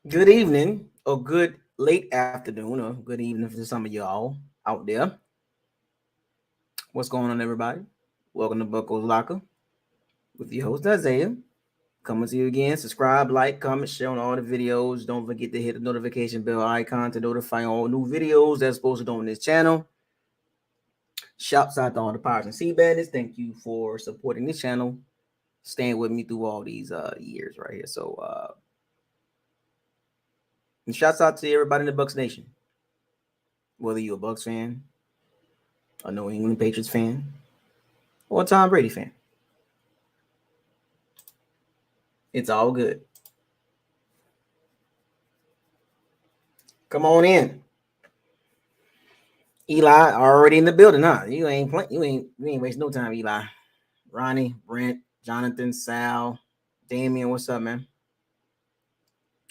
Good evening, or good late afternoon, or good evening for some of y'all out there. What's going on, everybody? Welcome to Bucko's Locker with your host Isaiah. Coming to you again. Subscribe, like, comment, share on all the videos. Don't forget to hit the notification bell icon to notify all new videos that's posted on this channel. Shouts out to all the Pirates and Sea Bandits. Thank you for supporting this channel, staying with me through all these years right here. And shouts out to everybody in the Bucs Nation. Whether you're a Bucs fan, a New England Patriots fan, or a Tom Brady fan. It's all good. Come on in. Eli already in the building, huh? You ain't wasting no time, Eli. Ronnie, Brent, Jonathan, Sal, Damian, what's up, man?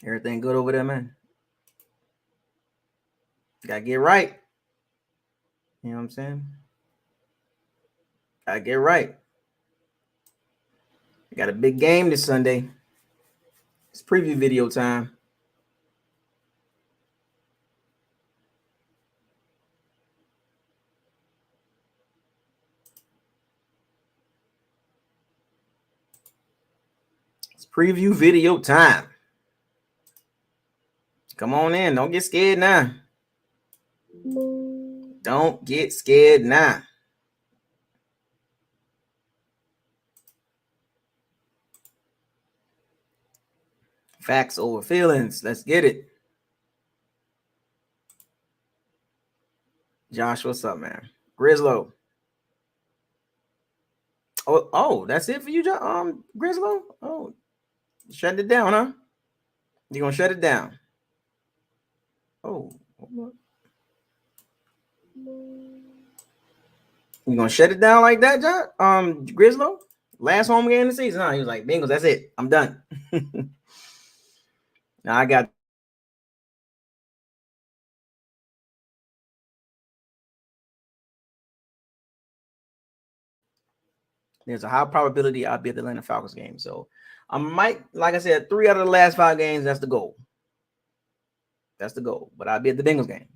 Everything good over there, man? Gotta get right. You know what I'm saying? Gotta get right. We got a big game this Sunday. It's preview video time. It's preview video time. Come on in. Don't get scared now. Don't get scared now. Facts over feelings. Let's get it. Josh, what's up, man? Grislow. Oh, that's it for you, Grislow? Oh, shut it down, huh? You're gonna shut it down. Oh, you gonna shut it down like that, John? Grislow? Last home game of the season, huh? He was like, Bengals, that's it. I'm done. Now I got there's a high probability I'll be at the Atlanta Falcons game. So I might, like I said, 3 out of the last 5 games, that's the goal. That's the goal. But I'll be at the Bengals game.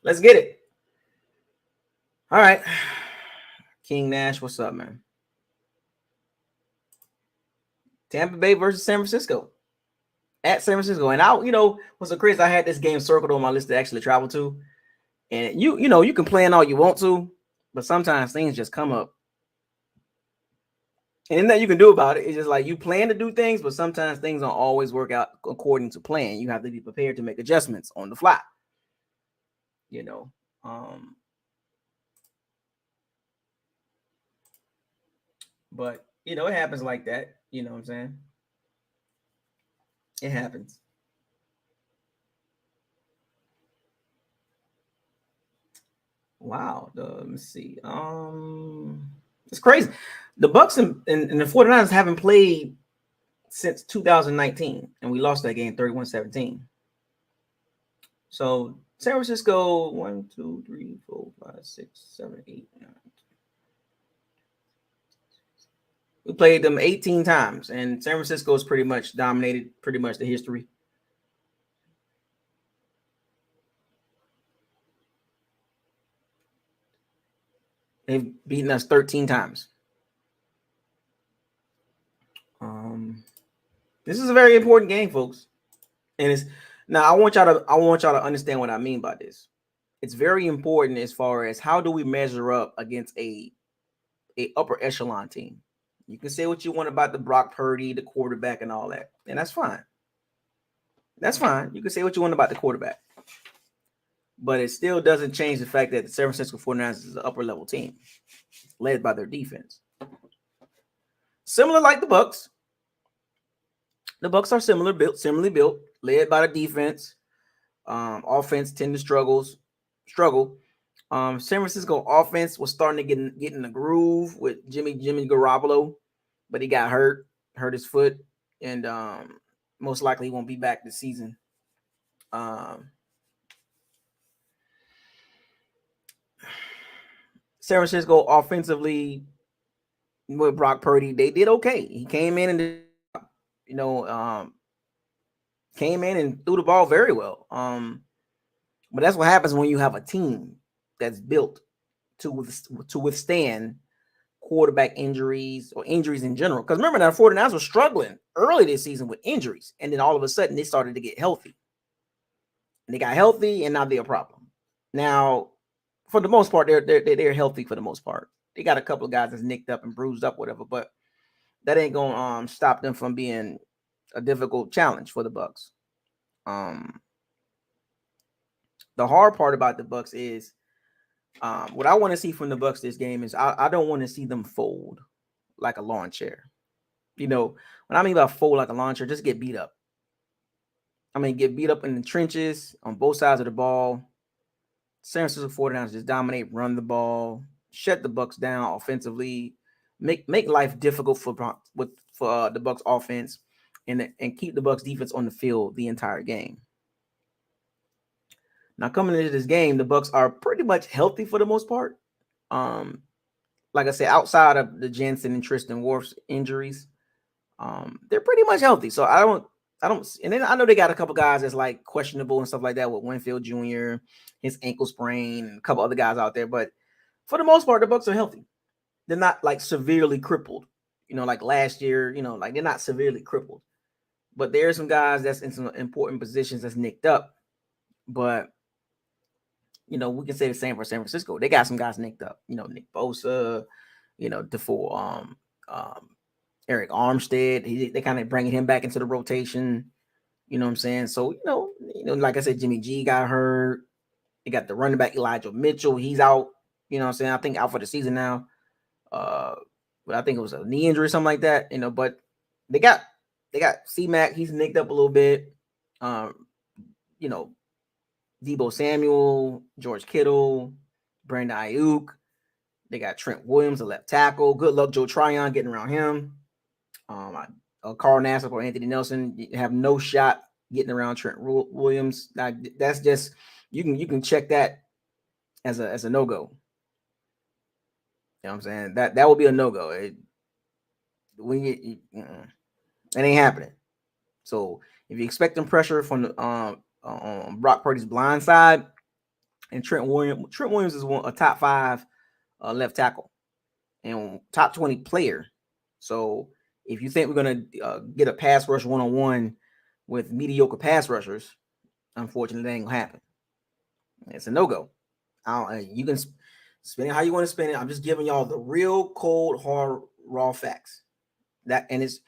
Let's get it. All right. King Nash, what's up, man? Tampa Bay versus San Francisco. At San Francisco. And what's so crazy, I had this game circled on my list to actually travel to. And you can plan all you want to, but sometimes things just come up. And that you can do about it. It's just like you plan to do things, but sometimes things don't always work out according to plan. You have to be prepared to make adjustments on the fly. But it happens like that. You know what I'm saying? It happens. Wow. Let me see. It's crazy. The Bucs and the 49ers haven't played since 2019, and we lost that game 31-17. So San Francisco, 1, 2, 3, 4, 5, 6, 7, 8, 9. We played them 18 times, and San Francisco has pretty much dominated pretty much the history. They've beaten us 13 times. This is a very important game, folks. And it's now I want y'all to understand what I mean by this. It's very important as far as how do we measure up against a upper echelon team. You can say what you want about the Brock Purdy, the quarterback, and all that, and that's fine. That's fine. You can say what you want about the quarterback. But it still doesn't change the fact that the San Francisco 49ers is an upper level team led by their defense. Similar like the Bucs. The Bucs are similarly built, led by the defense. Offense tend to struggle. San Francisco offense was starting to get in the groove with Jimmy Garoppolo, but he got hurt his foot, and most likely he won't be back this season. San Francisco offensively with Brock Purdy, they did okay. He came in and came in and threw the ball very well. But that's what happens when you have a team that's built to withstand quarterback injuries or injuries in general. Because remember, the 49ers were struggling early this season with injuries, and then all of a sudden they started to get healthy. And they got healthy, and now they're a problem. Now, for the most part, they're healthy for the most part. They got a couple of guys that's nicked up and bruised up, whatever, but that ain't gonna stop them from being a difficult challenge for the Bucs. The hard part about the Bucs is what I want to see from the Bucs this game is I don't want to see them fold like a lawn chair. When I mean by fold like a lawn chair, just get beat up. I mean, get beat up in the trenches on both sides of the ball. San Francisco 49ers just dominate, run the ball, shut the Bucs down offensively, make life difficult for the Bucs offense, and keep the Bucs defense on the field the entire game. Now, coming into this game, the Bucs are pretty much healthy for the most part. Like I said, outside of the Jensen and Tristan Wirfs injuries, they're pretty much healthy. So I don't, and then I know they got a couple guys that's like questionable and stuff like that with Winfield Jr., his ankle sprain, and a couple other guys out there. But for the most part, the Bucs are healthy. They're not like severely crippled, like last year, like they're not severely crippled. But there are some guys that's in some important positions that's nicked up. But we can say the same for San Francisco. They got some guys nicked up. Nick Bosa, Defoe, Eric Armstead. They kind of bringing him back into the rotation. You know what I'm saying? So, like I said, Jimmy G got hurt. They got the running back Elijah Mitchell. He's out. You know what I'm saying? I think out for the season now. But I think it was a knee injury or something like that. But they got C-Mac. He's nicked up a little bit. Deebo Samuel, George Kittle, Brandon Ayuk. They got Trent Williams, the left tackle. Good luck, Joe Tryon, getting around him. Carl Nassib or Anthony Nelson, you have no shot getting around Trent Williams. That's just you can check that as a no-go. You know what I'm saying? That would be a no-go. It ain't happening. So if you're expecting pressure from the Brock Purdy's blind side, and Trent Williams is a top 5 left tackle and top 20 player. So if you think we're going to get a pass rush one-on-one with mediocre pass rushers, unfortunately, that ain't going to happen. It's a no-go. You can spin it how you want to spin it. I'm just giving y'all the real cold, hard, raw facts. And it's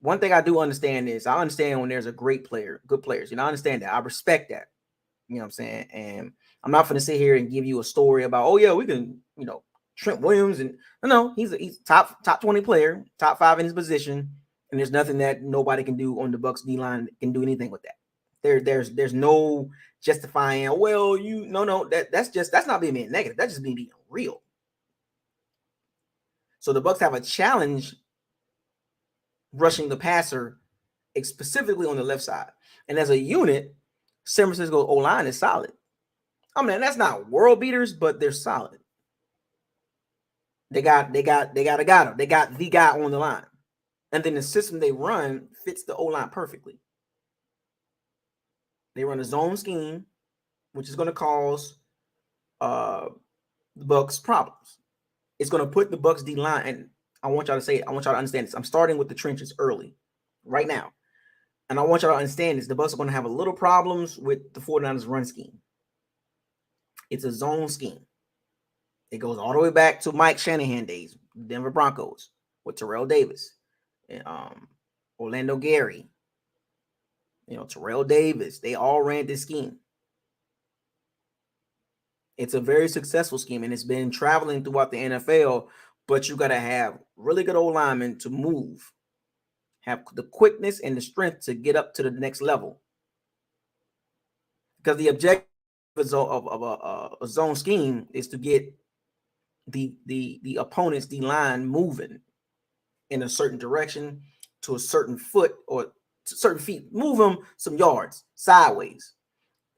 one thing I do understand is I understand when there's a great player, good players. I understand that. I respect that. You know what I'm saying? And I'm not going to sit here and give you a story about, oh, yeah, we can, Trent Williams. And no, he's top 20 player, top 5 in his position. And there's nothing that nobody can do on the Bucs D-line can do anything with that. There's no justifying, well, that's not being negative. That's just being real. So the Bucs have a challenge rushing the passer specifically on the left side. And as a unit, San Francisco O-line is solid. I mean, that's not world beaters, but they're solid. They got a guy. They got the guy on the line. And then the system they run fits the O-line perfectly. They run a zone scheme, which is going to cause the Bucs problems. It's going to put the Bucs D-line, and I want y'all to say it. I want y'all to understand this. I'm starting with the trenches early, right now. And I want y'all to understand this. The Bucs are going to have a little problems with the 49ers run scheme. It's a zone scheme. It goes all the way back to Mike Shanahan days, Denver Broncos, with Terrell Davis, and Orlando Gary, Terrell Davis. They all ran this scheme. It's a very successful scheme, and it's been traveling throughout the NFL, but you got to have really good old linemen to move, have the quickness and the strength to get up to the next level. Because the objective of a zone scheme is to get the opponent's D-line moving in a certain direction to a certain foot or certain feet, move them some yards sideways,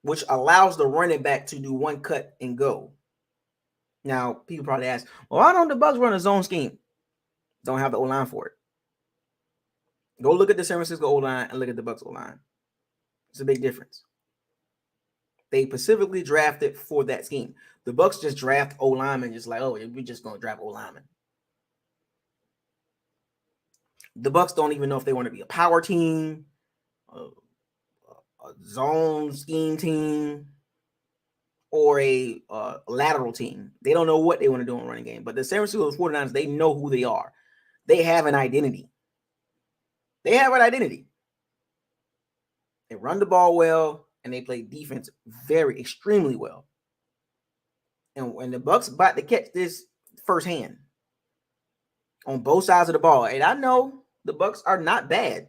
which allows the running back to do one cut and go. Now, people probably ask, well, why don't the Bucs run a zone scheme? Don't have the O-line for it. Go look at the San Francisco O-line and look at the Bucs O-line. It's a big difference. They specifically drafted for that scheme. The Bucs just draft O-linemen just like, oh, we're just going to draft O-linemen. The Bucs don't even know if they want to be a power team, a zone scheme team, or a lateral team. They don't know what they want to do in running game. But the San Francisco 49ers, they know who they are. They have an identity. They run the ball well, and they play defense extremely well. And when the Bucs about to catch this firsthand on both sides of the ball, and I know the Bucs are not bad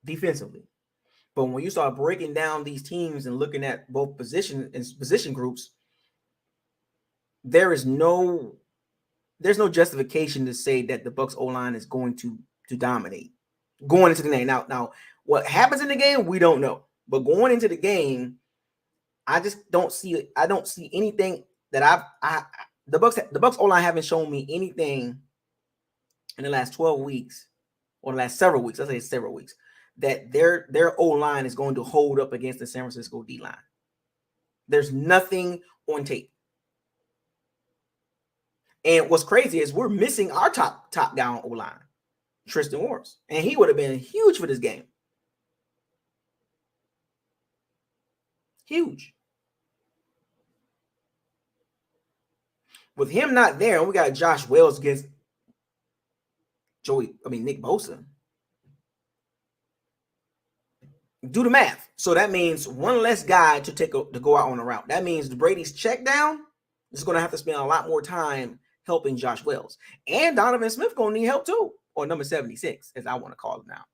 defensively, but when you start breaking down these teams and looking at both position groups, there's no justification to say that the Bucs O-line is going to dominate going into the game. Now, what happens in the game, we don't know. But going into the game, I just don't see. I don't see anything that the Bucs O-line haven't shown me anything in the last 12 weeks or the last several weeks. Let's say several weeks that their O-line is going to hold up against the San Francisco D-line. There's nothing on tape. And what's crazy is we're missing our top guy on O-line, Tristan Wirfs, and he would have been huge for this game. Huge. With him not there, and we got Josh Wells against Nick Bosa. Do the math. So that means one less guy to go out on a route. That means Brady's check down is going to have to spend a lot more time helping Josh Wells. And Donovan Smith going to need help too, or number 76, as I want to call him now.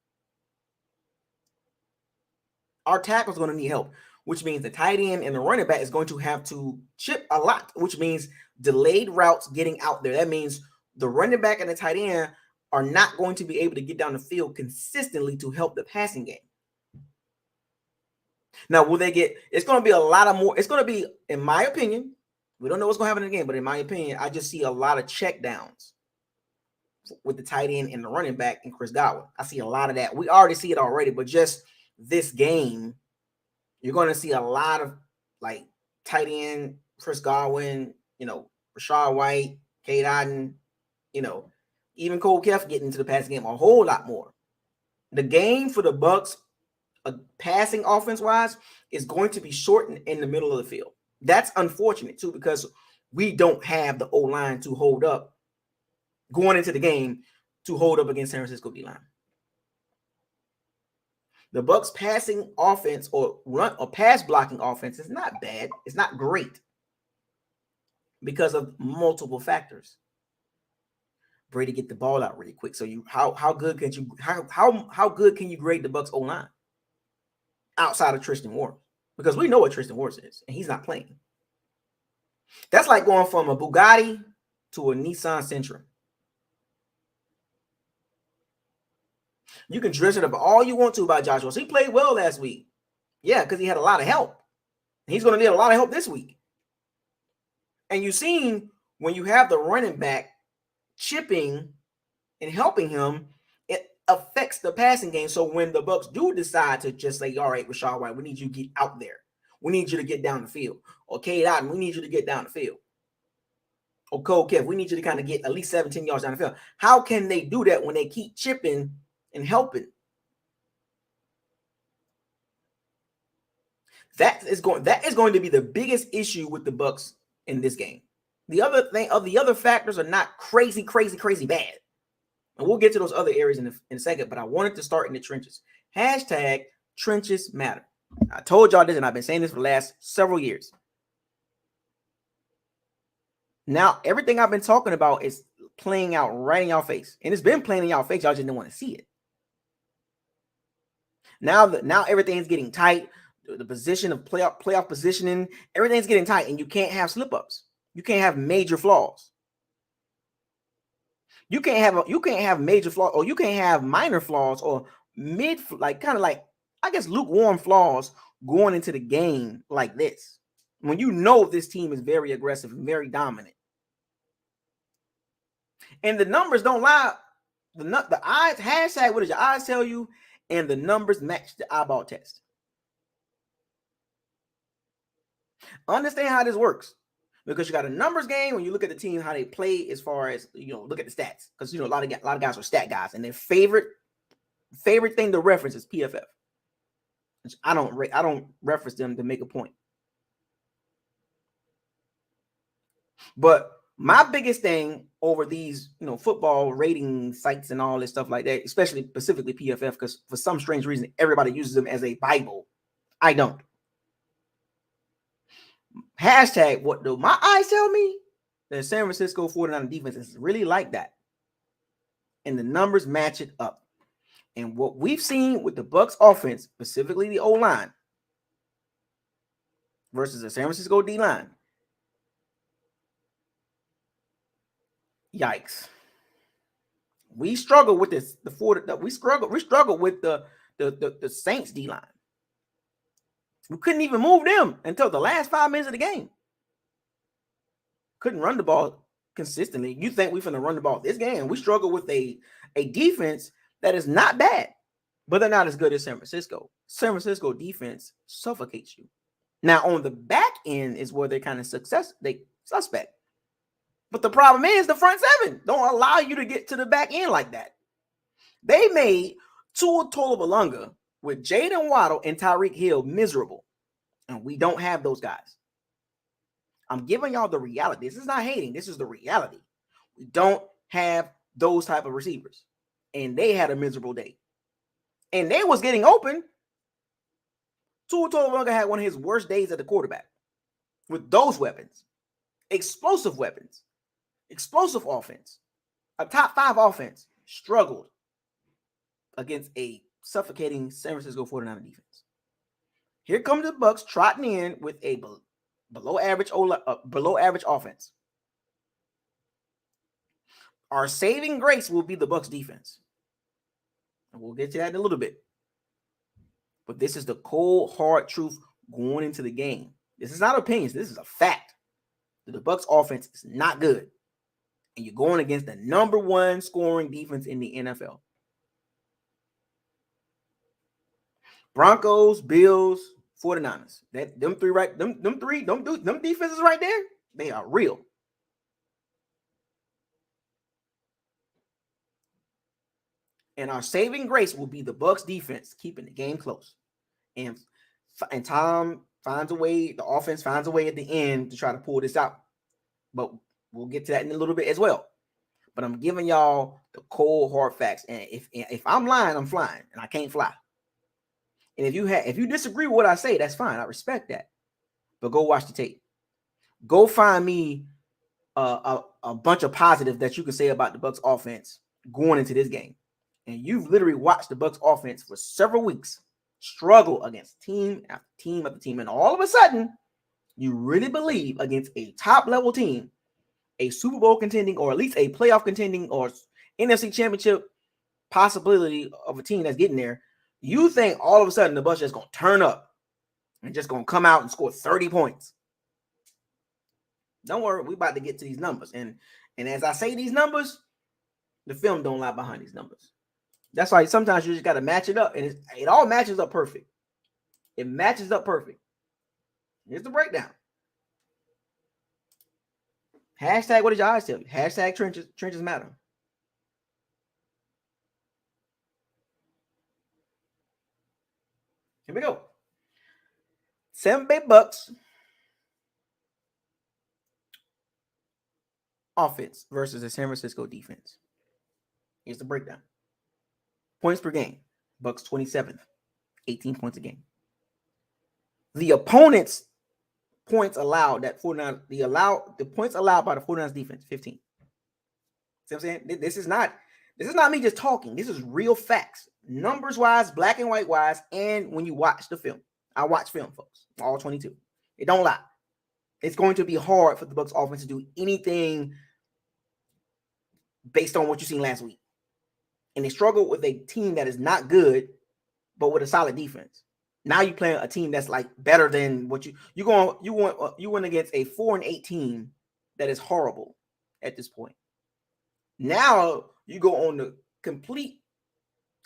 Our tackle's going to need help, which means the tight end and the running back is going to have to chip a lot, which means delayed routes getting out there. That means the running back and the tight end are not going to be able to get down the field consistently to help the passing game. Now, will they get – it's going to be a lot of more – it's going to be, in my opinion, we don't know what's going to happen in the game, but in my opinion, I just see a lot of check downs with the tight end and the running back and Chris Godwin. I see a lot of that. We already see it already, but just this game, you're going to see a lot of, like, tight end, Chris Godwin, Rachaad White, Cade Otton, even Cole Keft getting into the passing game a whole lot more. The game for the Bucs, passing offense-wise, is going to be shortened in the middle of the field. That's unfortunate, too, because we don't have the O-line to hold up going into the game to hold up against San Francisco D-line. The Bucs passing offense or run or pass blocking offense is not bad. It's not great because of multiple factors. Brady get the ball out really quick. So how good can you grade the Bucs O-line outside of Tristan Wirfs? Because we know what Tristan Wirfs is, and he's not playing. That's like going from a Bugatti to a Nissan Sentra. You can dress it up all you want to about Josh Wells. He played well last week. Yeah, because he had a lot of help. He's going to need a lot of help this week. And you've seen when you have the running back chipping and helping him, it affects the passing game. So when the Bucs do decide to just say, all right, Rachaad White, we need you to get out there. We need you to get down the field. Or Cade Otton, we need you to get down the field. Or Cole Keft, we need you to kind of get at least 17 yards down the field. How can they do that when they keep chipping and helping? That is going to be the biggest issue with the Bucs in this game. The other factors are not crazy bad. And we'll get to those other areas in a second, but I wanted to start in the trenches. Hashtag trenches matter. I told y'all this, and I've been saying this for the last several years. Now, everything I've been talking about is playing out right in y'all face. And it's been playing in y'all face. Y'all just didn't want to see it. Now everything's getting tight. The position of playoff positioning, everything's getting tight, and you can't have slip-ups. You can't have major flaws. You can't have major flaws, or you can't have minor flaws, or lukewarm flaws going into the game like this. When you know this team is very aggressive and very dominant. And the numbers don't lie. The eyes hashtag. What does your eyes tell you? And the numbers match the eyeball test. Understand how this works, because you got a numbers game when you look at the team how they play as far as look at the stats, because a lot of guys are stat guys and their favorite thing to reference is PFF. I don't reference them to make a point. But my biggest thing over these, football rating sites and all this stuff like that, especially specifically PFF, because for some strange reason, everybody uses them as a Bible. I don't. Hashtag, what do my eyes tell me? The San Francisco 49ers defense is really like that. And the numbers match it up. And what we've seen with the Bucs offense, specifically the O-line, versus the San Francisco D-line, yikes. We struggle with this. We struggle with the Saints D-line. We couldn't even move them until the last 5 minutes of the game. Couldn't run the ball consistently. You think we're going to run the ball this game? We struggle with a defense that is not bad, but they're not as good as San Francisco. San Francisco defense suffocates you. Now, on the back end is where they're kind of suspect. But the problem is the front seven don't allow you to get to the back end like that. They made Tua Tagovailoa with Jaden Waddle and Tyreek Hill miserable. And we don't have those guys. I'm giving y'all the reality. This is not hating. This is the reality. We don't have those type of receivers. And they had a miserable day. And they was getting open. Tua Tagovailoa had one of his worst days at the quarterback with those weapons. Explosive weapons. Explosive offense. A top 5 offense struggled against a suffocating San Francisco 49er defense. Here comes the Bucs trotting in with a below average offense. Our saving grace will be the Bucs defense. And we'll get to that in a little bit. But this is the cold, hard truth going into the game. This is not opinions. This is a fact. That the Bucs offense is not good. And you're going against the number 1 scoring defense in the NFL. Broncos, Bills, 49ers. Them defenses right there, they are real. And our saving grace will be the Bucs defense keeping the game close. And Tom finds a way, the offense finds a way at the end to try to pull this out. But we'll get to that in a little bit as well. But I'm giving y'all the cold, hard facts. And if I'm lying, I'm flying. And I can't fly. And if you disagree with what I say, that's fine. I respect that. But go watch the tape. Go find me a bunch of positives that you can say about the Bucs offense going into this game. And you've literally watched the Bucs offense for several weeks struggle against team after team after team. And all of a sudden, you really believe against a top-level team, a Super Bowl contending or at least a playoff contending or NFC Championship possibility of a team that's getting there, you think all of a sudden the Bucs just going to turn up and just going to come out and score 30 points. Don't worry, we're about to get to these numbers. And as I say these numbers, the film don't lie behind these numbers. That's why sometimes you just got to match it up. And it all matches up perfect. It matches up perfect. Here's the breakdown. Hashtag what did your eyes tell you? Hashtag trenches matter. Here we go. Tampa Bay Bucs offense versus the San Francisco defense. Here's the breakdown. Points per game. Bucs 27th. 18 points a game. The opponent's points allowed the points allowed by the 49ers defense, 15. See what I'm saying? This is not me just talking. This is real facts. Numbers wise, black and white wise, and when you watch the film. I watch film, folks. All 22. It don't lie. It's going to be hard for the Bucs offense to do anything based on what you've seen last week. And they struggle with a team that is not good, but with a solid defense. Now you playing a team that's like better than what you went against a 4-8 team that is horrible at this point. Now you go on complete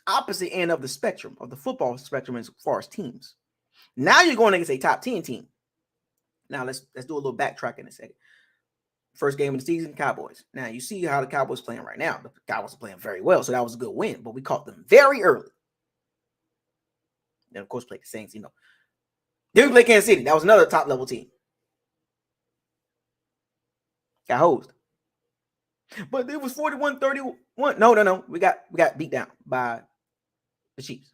opposite end of the spectrum, of the football spectrum as far as teams. Now you're going against a top 10 team. Now let's do a little backtrack in a second. First game of the season, Cowboys. Now you see how the Cowboys playing right now. The Cowboys are playing very well, so that was a good win. But we caught them very early. Then of course played the Saints. Then we played Kansas City. That was another top level team. Got hosed. But it was 41-31. No. We got beat down by the Chiefs.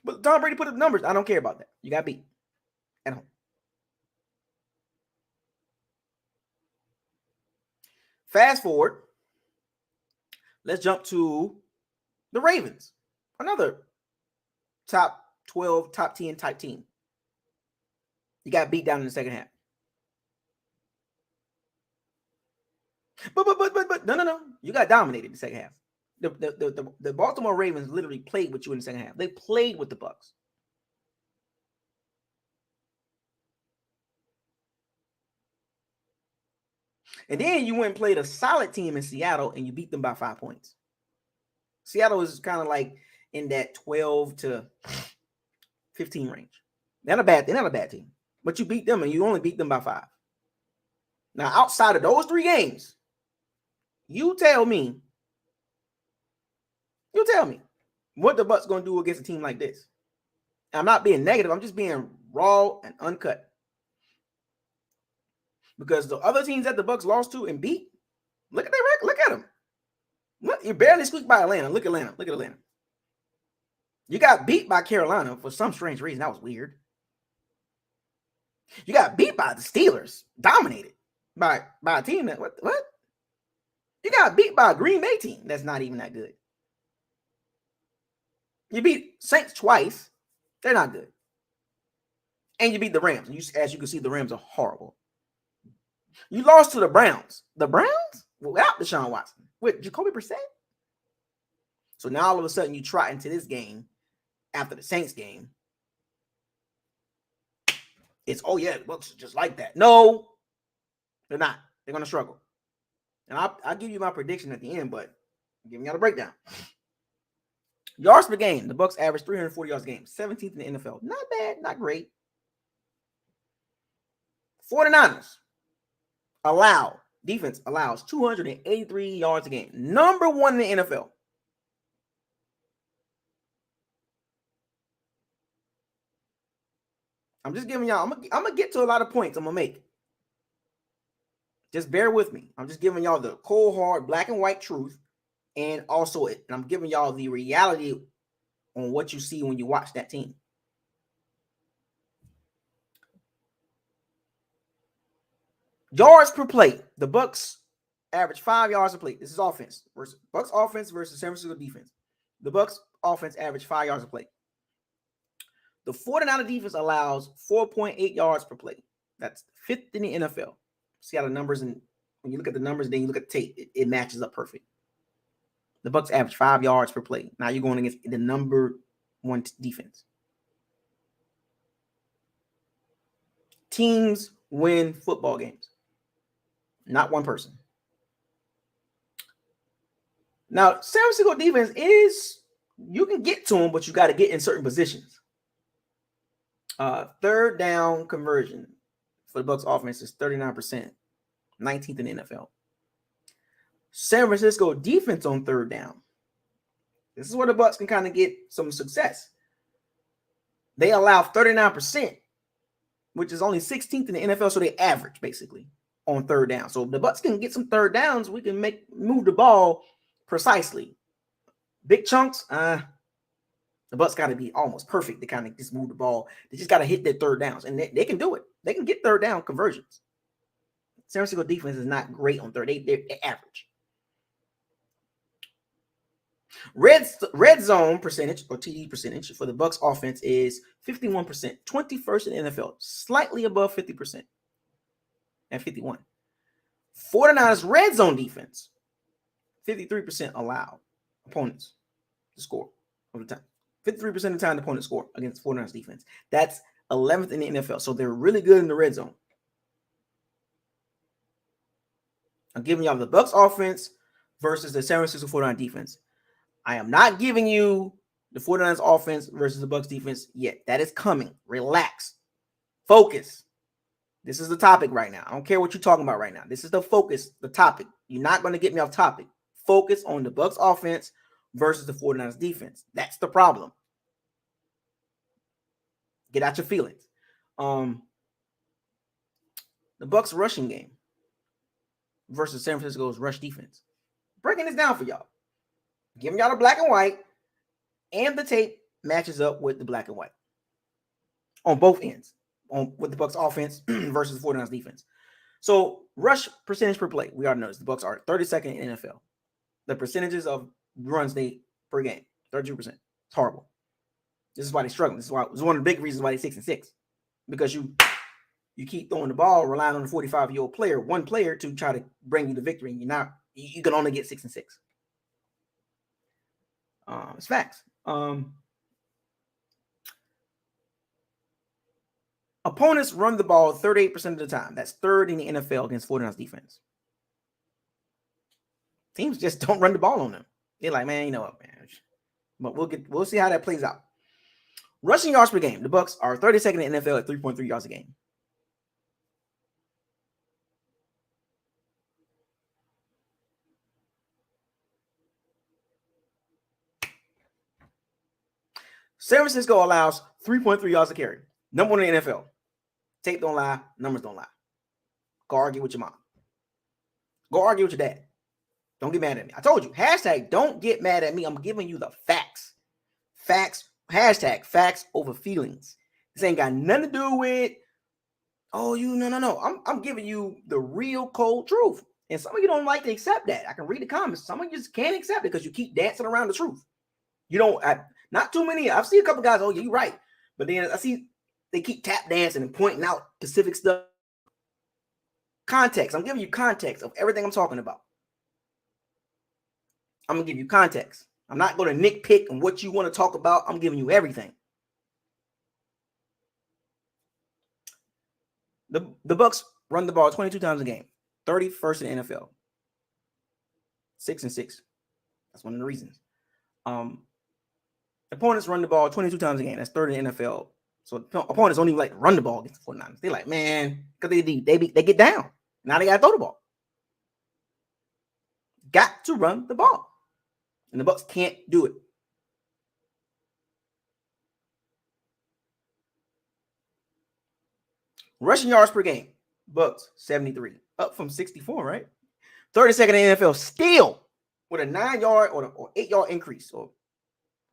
But Tom Brady put up numbers. I don't care about that. You got beat at home. Fast forward. Let's jump to the Ravens. Another top 12, top 10 type team. You got beat down in the second half. But no. You got dominated in the second half. The Baltimore Ravens literally played with you in the second half. They played with the Bucs. And then you went and played a solid team in Seattle and you beat them by 5 points. Seattle is kind of like in that 12 to 15 range. They're not a bad team. But you beat them and you only beat them by 5. Now, outside of those 3 games, you tell me what the Bucs going to do against a team like this. I'm not being negative. I'm just being raw and uncut. Because the other teams that the Bucs lost to and beat, look at their record. Look at them. Look, you barely squeaked by Atlanta. Look at Atlanta. You got beat by Carolina for some strange reason. That was weird. You got beat by the Steelers. Dominated by a team that what? You got beat by a Green Bay team that's not even that good. You beat Saints twice. They're not good. And you beat the Rams. As you can see, the Rams are horrible. You lost to the Browns. The Browns? Without Deshaun Watson. With Jacoby Brissett? So now all of a sudden you trot into this game after the Saints game. It's, oh yeah, the Bucs are just like that. No, they're not. They're going to struggle. And I'll give you my prediction at the end, but I'm giving y'all a breakdown. Yards per game. The Bucs average 340 yards a game. 17th in the NFL. Not bad, not great. 49ers. Defense allows 283 yards a game. Number 1 in the NFL. I'm just giving y'all, I'm going to get to a lot of points I'm going to make. Just bear with me. I'm just giving y'all the cold, hard, black and white truth. And also, and I'm giving y'all the reality on what you see when you watch that team. Yards per play. The Bucs average 5 yards a play. This is offense. Bucs offense versus San Francisco defense. The Bucs offense average 5 yards a play. The 49er defense allows 4.8 yards per play. That's 5th in the NFL. See how the numbers, and when you look at the numbers, then you look at the tape, it matches up perfect. The Bucs average 5 yards per play. Now you're going against the number 1 defense. Teams win football games. Not one person. Now, San Francisco defense is, you can get to them, but you got to get in certain positions. Third down conversion for the Bucs offense is 39%, 19th in the NFL. San Francisco defense on third down. This is where the Bucs can kind of get some success. They allow 39%, which is only 16th in the NFL, so they average basically on third down. So if the Bucs can get some third downs, we can move the ball precisely. Big chunks, the Bucs got to be almost perfect to kind of just move the ball. They just got to hit their third downs, and they can do it. They can get third down conversions. San Francisco defense is not great on third. They're average. Red zone percentage or TD percentage for the Bucs offense is 51%, 21st in the NFL, slightly above 50% at 51. 49ers red zone defense, 53% allow opponents to score over the time. 53% of the time the opponents score against 49ers defense. That's 11th in the NFL. So they're really good in the red zone. I'm giving y'all the Bucs offense versus the San Francisco 49ers defense. I am not giving you the 49ers offense versus the Bucs defense yet. That is coming. Relax. Focus. This is the topic right now. I don't care what you're talking about right now. This is the focus, the topic. You're not going to get me off topic. Focus on the Bucs offense versus the 49ers defense. That's the problem. Get out your feelings. The Bucs rushing game versus San Francisco's rush defense. Breaking this down for y'all. Giving y'all the black and white, and the tape matches up with the black and white on both ends, with the Bucs offense versus the 49ers defense. So rush percentage per play, we already noticed the Bucs are 32nd in NFL. The percentages of runs they per game, 32%. It's horrible. This is why they're struggling. This is one of the big reasons why they're 6-6, because you keep throwing the ball, relying on the 45-year-old player, one player, to try to bring you the victory, and you can only get 6-6. It's facts. Opponents run the ball 38% of the time. That's third in the NFL against 49ers defense. Teams just don't run the ball on them. They're like, man, you know what, man. But we'll see how that plays out. Rushing yards per game. The Bucs are 32nd in the NFL at 3.3 yards a game. San Francisco allows 3.3 yards a carry. Number one in the NFL. Tape don't lie. Numbers don't lie. Go argue with your mom. Go argue with your dad. Don't get mad at me. I told you. Hashtag don't get mad at me. I'm giving you the facts. Facts. Hashtag facts over feelings. This ain't got nothing to do with, oh, no. I'm giving you the real cold truth. And some of you don't like to accept that. I can read the comments. Some of you just can't accept it because you keep dancing around the truth. You don't, not too many. I've seen a couple guys, oh, yeah, you're right. But then I see they keep tap dancing and pointing out specific stuff. Context. I'm giving you context of everything I'm talking about. I'm going to give you context. I'm not going to nitpick on what you want to talk about. I'm giving you everything. The Bucs run the ball 22 times a game. 31st in the NFL. 6-6. That's one of the reasons. Opponents run the ball 22 times a game. That's third in the NFL. So opponents don't even like to run the ball against the 49ers. They're like, man, because they get down. Now they got to throw the ball. Got to run the ball. And the Bucs can't do it. Rushing yards per game. Bucs 73. Up from 64, right? 32nd in the NFL still with a 9-yard or 8-yard increase.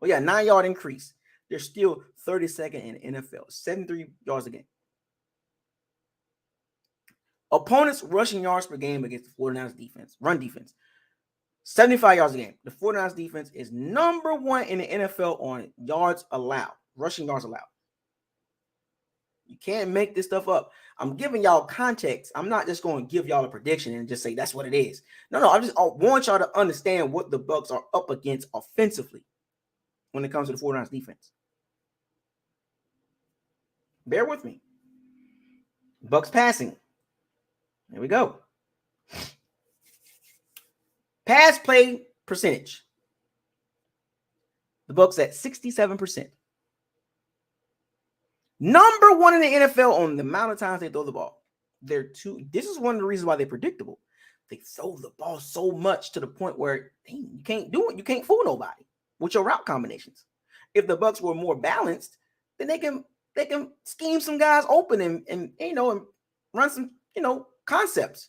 9-yard increase. They're still 32nd in the NFL. 73 yards a game. Opponents rushing yards per game against the 49ers defense. Run defense. 75 yards a game. The 49ers defense is number one in the NFL on yards allowed. Rushing yards allowed. You can't make this stuff up. I'm giving y'all context. I'm not just going to give y'all a prediction and just say that's what it is. No. I want y'all to understand what the Bucs are up against offensively when it comes to the 49ers defense. Bear with me. Bucs passing. Here we go. Pass play percentage. The Bucs at 67%. Number one in the NFL on the amount of times they throw the ball. This is one of the reasons why they're predictable. They throw the ball so much to the point where you can't do it. You can't fool nobody with your route combinations. If the Bucs were more balanced, then they can scheme some guys open and run some concepts.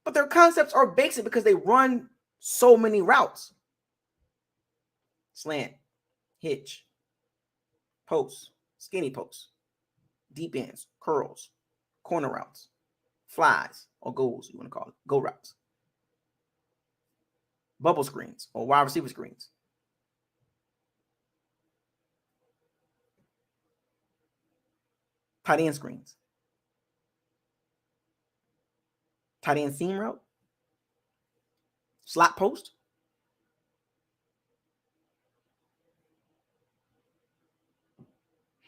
But their concepts are basic because they run so many routes. Slant, hitch, post, skinny post, deep ends, curls, corner routes, flies, or goals, you want to call it, go routes, bubble screens, or wide receiver screens. Tight end screens. Tight end seam route. Slot post.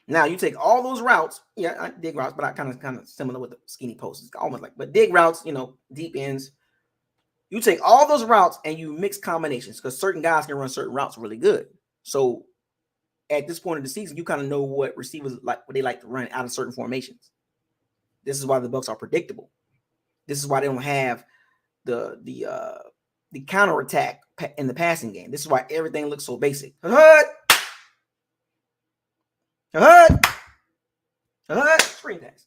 Now you take all those routes, dig routes, but I kind of similar with the skinny posts. It's almost like, but dig routes, deep ends, You take all those routes and you mix combinations because certain guys can run certain routes really good. So at this point of the season, you kind of know what receivers like, what they like to run out of certain formations. This is why the Bucs are predictable. This is why they don't have the counterattack in the passing game. This is why everything looks so basic. Screen pass.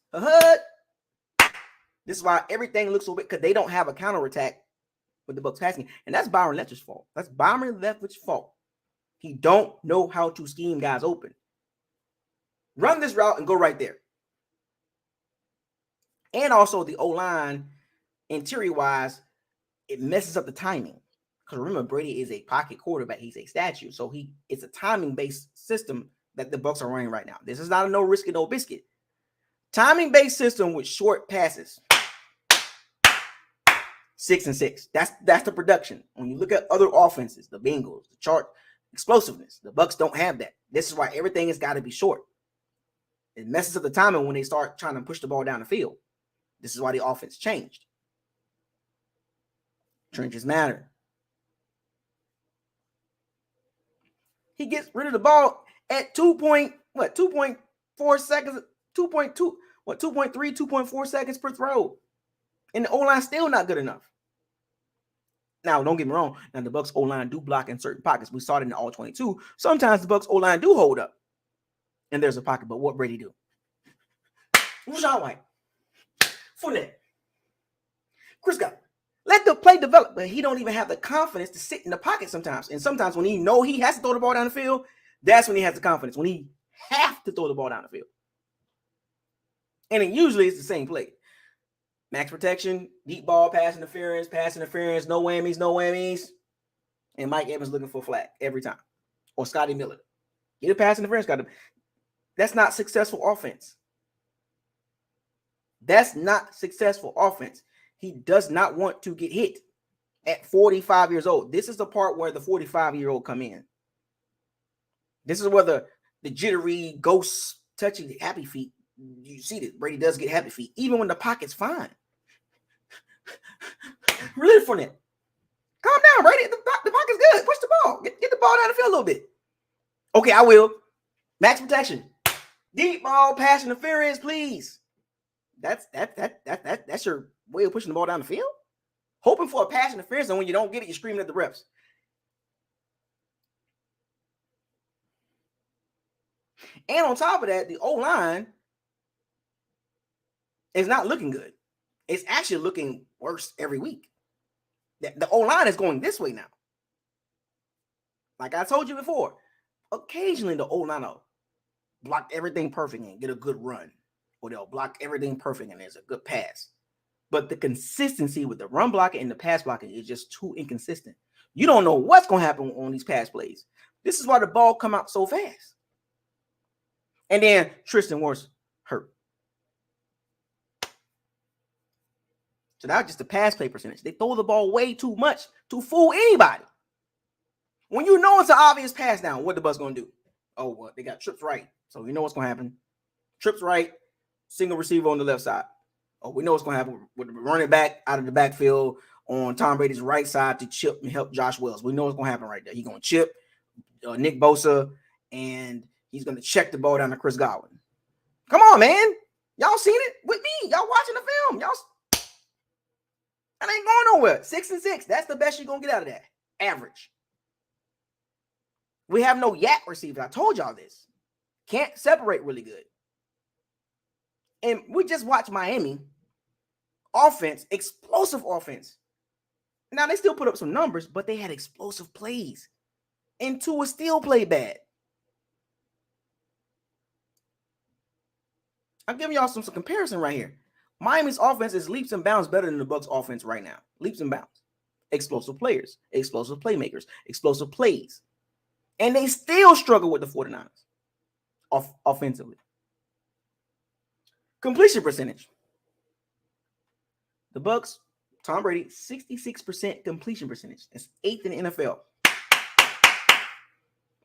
This is why everything looks so big because they don't have a counterattack with the Bucs passing game. And that's Byron Leftwich's fault. That's Byron Leftwich's fault. He don't know how to scheme guys open. Run this route and go right there. And also the O-line, interior-wise, it messes up the timing. Because remember, Brady is a pocket quarterback. He's a statue. So it's a timing-based system that the Bucs are running right now. This is not a no risk it, no biscuit. Timing-based system with short passes. 6 and 6. That's the production. When you look at other offenses, the Bengals, the chart explosiveness, the Bucs don't have that. This is why everything has got to be short. It messes up the timing when they start trying to push the ball down the field. This is why the offense changed. Trenches matter. He gets rid of the ball at 2.4 seconds, 2.2, 2.3, 2.4 seconds per throw. And the O-line still not good enough. Now, don't get me wrong. Now, the Bucs O-line do block in certain pockets. We saw it in the All-22. Sometimes the Bucs O-line do hold up. And there's a pocket, but what Brady do? Rachaad White. Fournette. Chris Godwin. Let the play develop, but he don't even have the confidence to sit in the pocket sometimes. And sometimes when he know he has to throw the ball down the field, that's when he has the confidence. When he have to throw the ball down the field. And it usually it's the same play. Max protection, deep ball, pass interference, no whammies. And Mike Evans looking for a flag every time. Or Scotty Miller. Get a pass interference, got him. That's not successful offense. That's not successful offense. He does not want to get hit at 45 years old. This is the part where the 45-year-old come in. This is where the jittery, ghost, touchy, happy feet. You see that Brady does get happy feet, even when the pocket's fine. Really, Fournette. Calm down, Brady. The pocket's good. Push the ball. Get the ball down the field a little bit. Okay, I will. Max protection. Deep ball, pass interference, please. That's your way of pushing the ball down the field? Hoping for a pass interference, and when you don't get it, you're screaming at the refs. And on top of that, the O-line is not looking good. It's actually looking worse every week. The O-line is going this way now. Like I told you before, occasionally the O-line will block everything perfect and get a good run. Or they'll block everything perfect and there's a good pass. But the consistency with the run blocking and the pass blocking is just too inconsistent. You don't know what's going to happen on these pass plays. This is why the ball come out so fast. And then Tristan Wirfs hurt. So that's just the pass play percentage. They throw the ball way too much to fool anybody. When you know it's an obvious pass down, what the Bucs going to do? Oh, well, they got trips right. So you know what's going to happen. Trips right, single receiver on the left side. Oh, we know what's going to happen with the running back out of the backfield on Tom Brady's right side to chip and help Josh Wells. We know what's going to happen right there. He's going to chip Nick Bosa, and he's going to check the ball down to Chris Godwin. Come on, man. Y'all seen it with me. Y'all watching the film. That ain't going nowhere. 6 and 6. That's the best you're going to get out of that. Average. We have no yak receivers. I told y'all this. Can't separate really good. And we just watched Miami offense, explosive offense. Now, they still put up some numbers, but they had explosive plays. And Tua still played bad. I'm giving y'all some comparison right here. Miami's offense is leaps and bounds better than the Bucs offense right now. Leaps and bounds. Explosive players, explosive playmakers, explosive plays. And they still struggle with the 49ers offensively. Completion percentage. The Bucs, Tom Brady, 66% completion percentage. That's 8th in the NFL.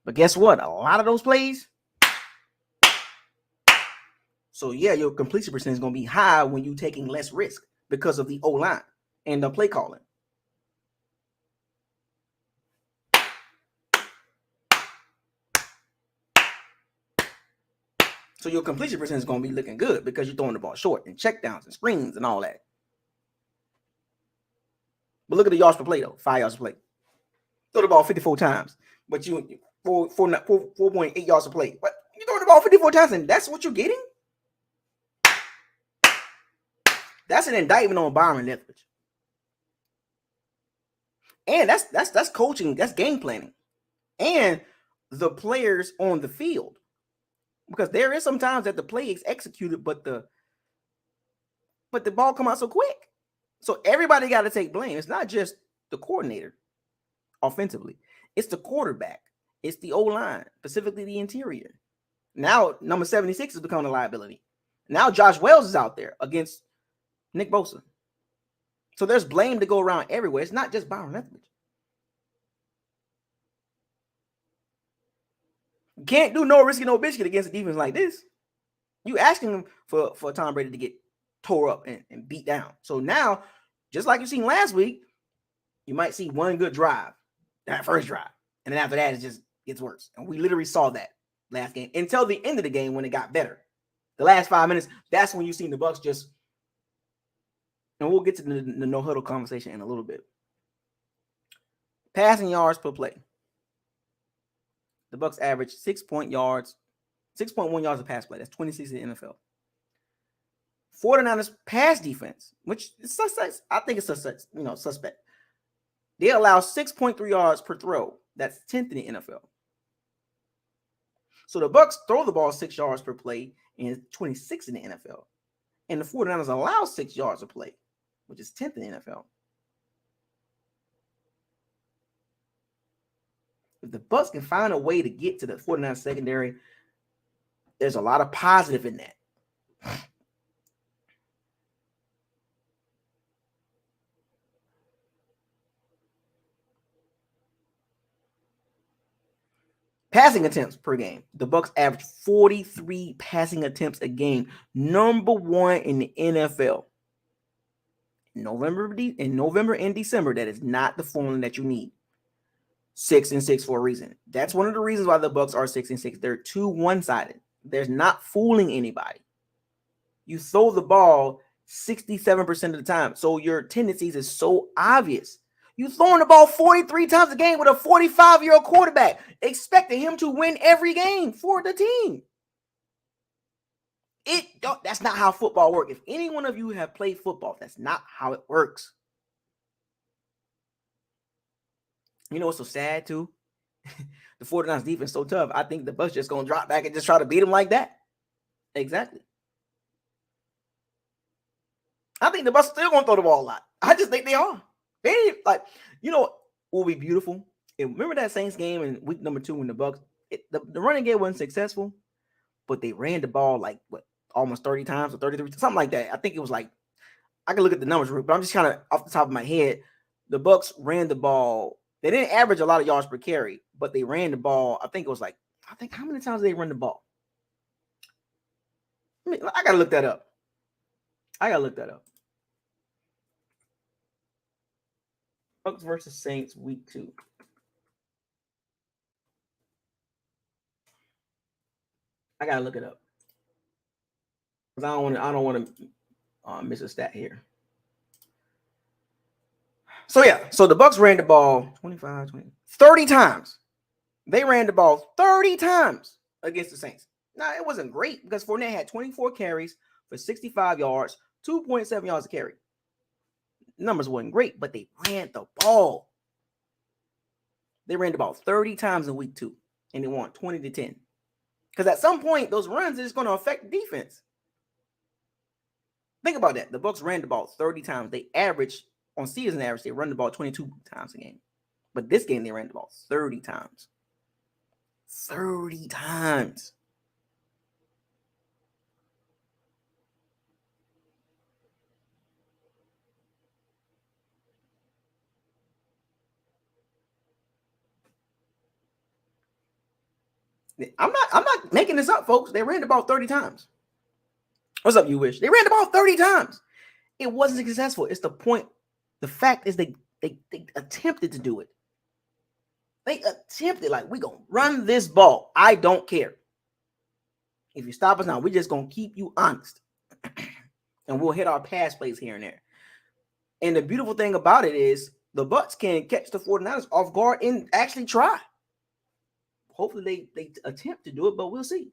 But guess what? A lot of those plays. So, yeah, your completion percentage is going to be high when you're taking less risk because of the O-line and the play calling. So your completion percentage is going to be looking good because you're throwing the ball short and checkdowns and screens and all that. But look at the yards per play, though. 5 yards per play. Throw the ball 54 times, but you 4.8 yards per play. What? You throw the ball 54 times, and that's what you're getting? That's an indictment on Byron Leftwich. And that's coaching, that's game planning. And the players on the field. Because there is sometimes that the play is executed, but the ball come out so quick. So everybody got to take blame. It's not just the coordinator offensively. It's the quarterback. It's the O-line, specifically the interior. Now, number 76 has become a liability. Now Josh Wells is out there against Nick Bosa. So there's blame to go around everywhere. It's not just Byron Leftwich. You can't do no risky, no biscuit against a defense like this. You asking him for Tom Brady to get tore up and beat down. So now, just like you seen last week, you might see one good drive, that first drive. And then after that, it just gets worse. And we literally saw that last game until the end of the game when it got better. The last 5 minutes, that's when you seen the Bucs just, and we'll get to the no huddle conversation in a little bit. Passing yards per play. The Bucs average 6.1 yards a pass play. That's 26 in the NFL. 49ers pass defense, which is suspect. I think it's suspect. They allow 6.3 yards per throw. That's 10th in the NFL. So the Bucs throw the ball 6 yards per play and 26 in the NFL. And the 49ers allow 6 yards a play, which is 10th in the NFL. If the Bucs can find a way to get to the 49ers secondary, there's a lot of positive in that. Passing attempts per game. The Bucs average 43 passing attempts a game. Number 1 in the NFL. In November and December, that is not the formula that you need. 6-6 for a reason. That's one of the reasons why the Bucs are 6-6. They're too one-sided. There's not fooling anybody. You throw the ball 67% of the time. So your tendencies is so obvious. You throwing the ball 43 times a game with a 45-year-old quarterback, expecting him to win every game for the team. That's not how football works. If any one of you have played football, that's not how it works. You know what's so sad too? The 49ers defense is so tough. I think the Bucs just going to drop back and just try to beat them like that. Exactly. I think the Bucs still going to throw the ball a lot. I just think they are. They what will be beautiful? And remember that Saints game in week number 2 when the Bucs, the running game wasn't successful, but they ran the ball almost 30 times or 33, something like that. I think it was I can look at the numbers, but I'm just kind of off the top of my head. The Bucs ran the ball. They didn't average a lot of yards per carry, but they ran the ball. I think it was how many times did they run the ball? I got to look that up. Bucs versus Saints week 2. I gotta look it up because I don't want to miss a stat here. So the Bucs ran the ball 30 times. They ran the ball 30 times against the Saints. Now it wasn't great because Fournette had 24 carries for 65 yards, 2.7 yards a carry. Numbers wasn't great, but they ran the ball. They ran the ball 30 times in week 2, and they won 20-10. Because at some point, those runs are just going to affect the defense. Think about that. The Bucs ran the ball 30 times. They averaged, on season average, they run the ball 22 times a game. But this game, they ran the ball 30 times. 30 times. I'm not making this up, folks. They ran the ball 30 times. What's up, you wish? They ran the ball 30 times. It wasn't successful. It's the point. The fact is they attempted to do it. They attempted, we're going to run this ball. I don't care. If you stop us now, we're just going to keep you honest. And we'll hit our pass plays here and there. And the beautiful thing about it is the Bucs can catch the 49ers off guard and actually try. Hopefully they attempt to do it, but we'll see.